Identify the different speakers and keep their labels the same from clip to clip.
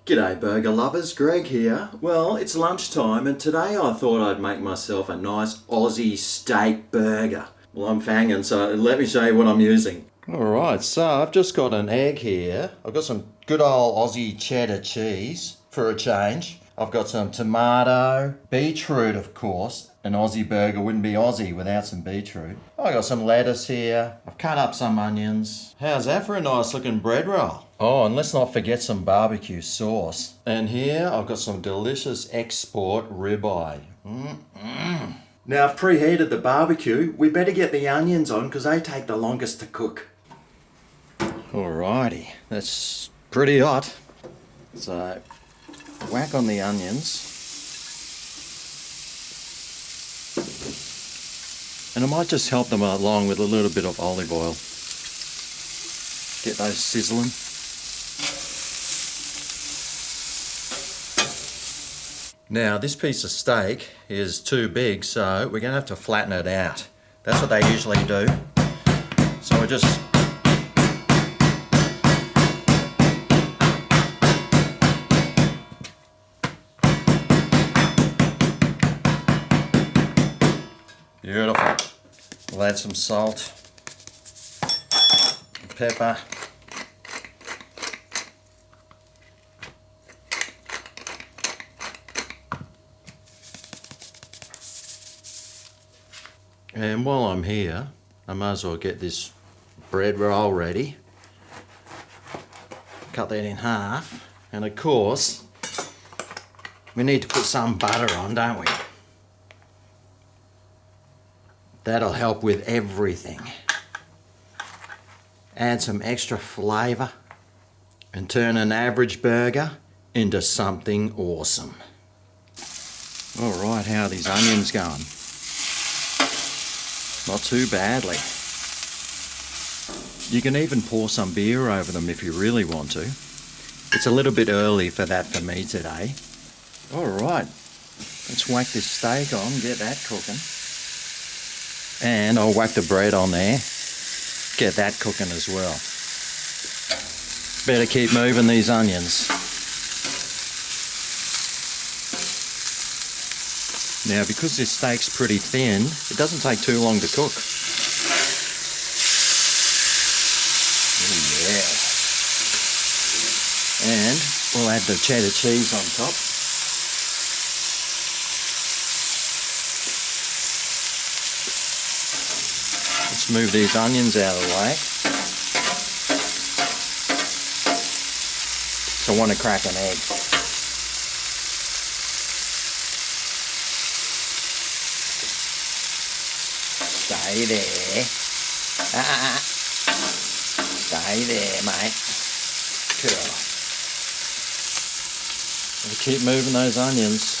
Speaker 1: G'day burger lovers, Greg here. Well, it's lunchtime and today I thought I'd make myself a nice Aussie steak burger. Well, I'm fanging, so let me show you what I'm using. Alright, so I've just got an egg here. I've got some good old Aussie cheddar cheese for a change. I've got some tomato, beetroot of course. An Aussie burger wouldn't be Aussie without some beetroot. I've got some lettuce here. I've cut up some onions. How's that for a nice looking bread roll? Oh, and let's not forget some barbecue sauce. And here I've got some delicious export ribeye. Now I've preheated the barbecue. We better get the onions on because they take the longest to cook. Alrighty, that's pretty hot. So whack on the onions. And I might just help them along with a little bit of olive oil. Get those sizzling. Now this piece of steak is too big, so we're going to have to flatten it out. That's what they usually do. So we just beautiful. We'll add some salt, pepper, and while I'm here, I might as well get this bread roll ready. Cut that in half, and of course, we need to put some butter on, don't we? That'll help with everything. Add some extra flavour and turn an average burger into something awesome. Alright, how are these onions going? Not too badly. You can even pour some beer over them if you really want to. It's a little bit early for that for me today. Alright, let's whack this steak on, get that cooking. And I'll whack the bread on there, get that cooking as well. Better keep moving these onions. Now because this steak's pretty thin, it doesn't take too long to cook. Oh yeah. And we'll add the cheddar cheese on top. Let's move these onions out of the way. So I want to crack an egg. Stay there. Stay there, mate. Cool. We'll keep moving those onions.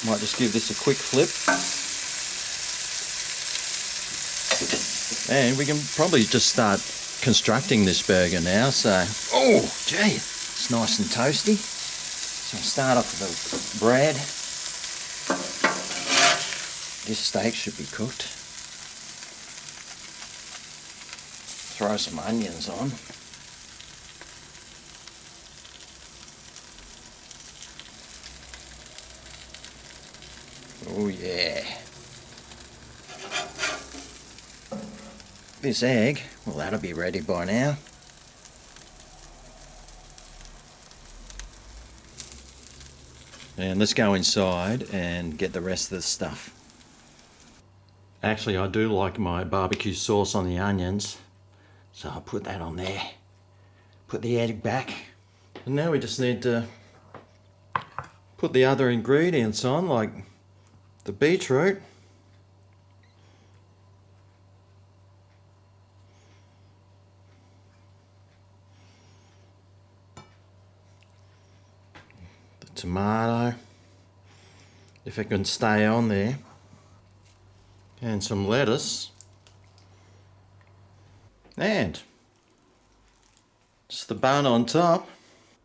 Speaker 1: Might just give this a quick flip. And we can probably just start constructing this burger now. So, oh, gee, it's nice and toasty. So I'll start off with the bread. This steak should be cooked. Throw some onions on. Oh yeah. This egg, well that'll be ready by now. And let's go inside and get the rest of the stuff. Actually, I do like my barbecue sauce on the onions, so I'll put that on there. Put the egg back. And now we just need to put the other ingredients on, like the beetroot, the tomato, if it can stay on there, and some lettuce, and just the bun on top.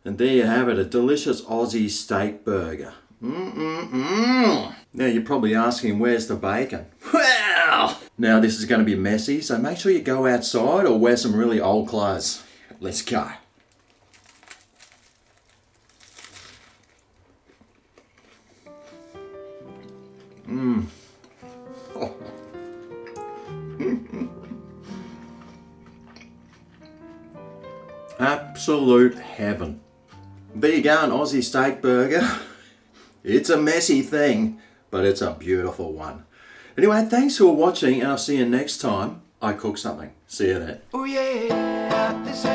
Speaker 1: And there you have it, a delicious Aussie steak burger. Now you're probably asking, where's the bacon? Well, Now this is going to be messy, so make sure you go outside or wear some really old clothes. Let's go. Oh. Absolute heaven. There you go, an Aussie steak burger. It's a messy thing, but it's a beautiful one. Anyway, thanks for watching, and I'll see you next time I cook something. See you then.
Speaker 2: Oh yeah, this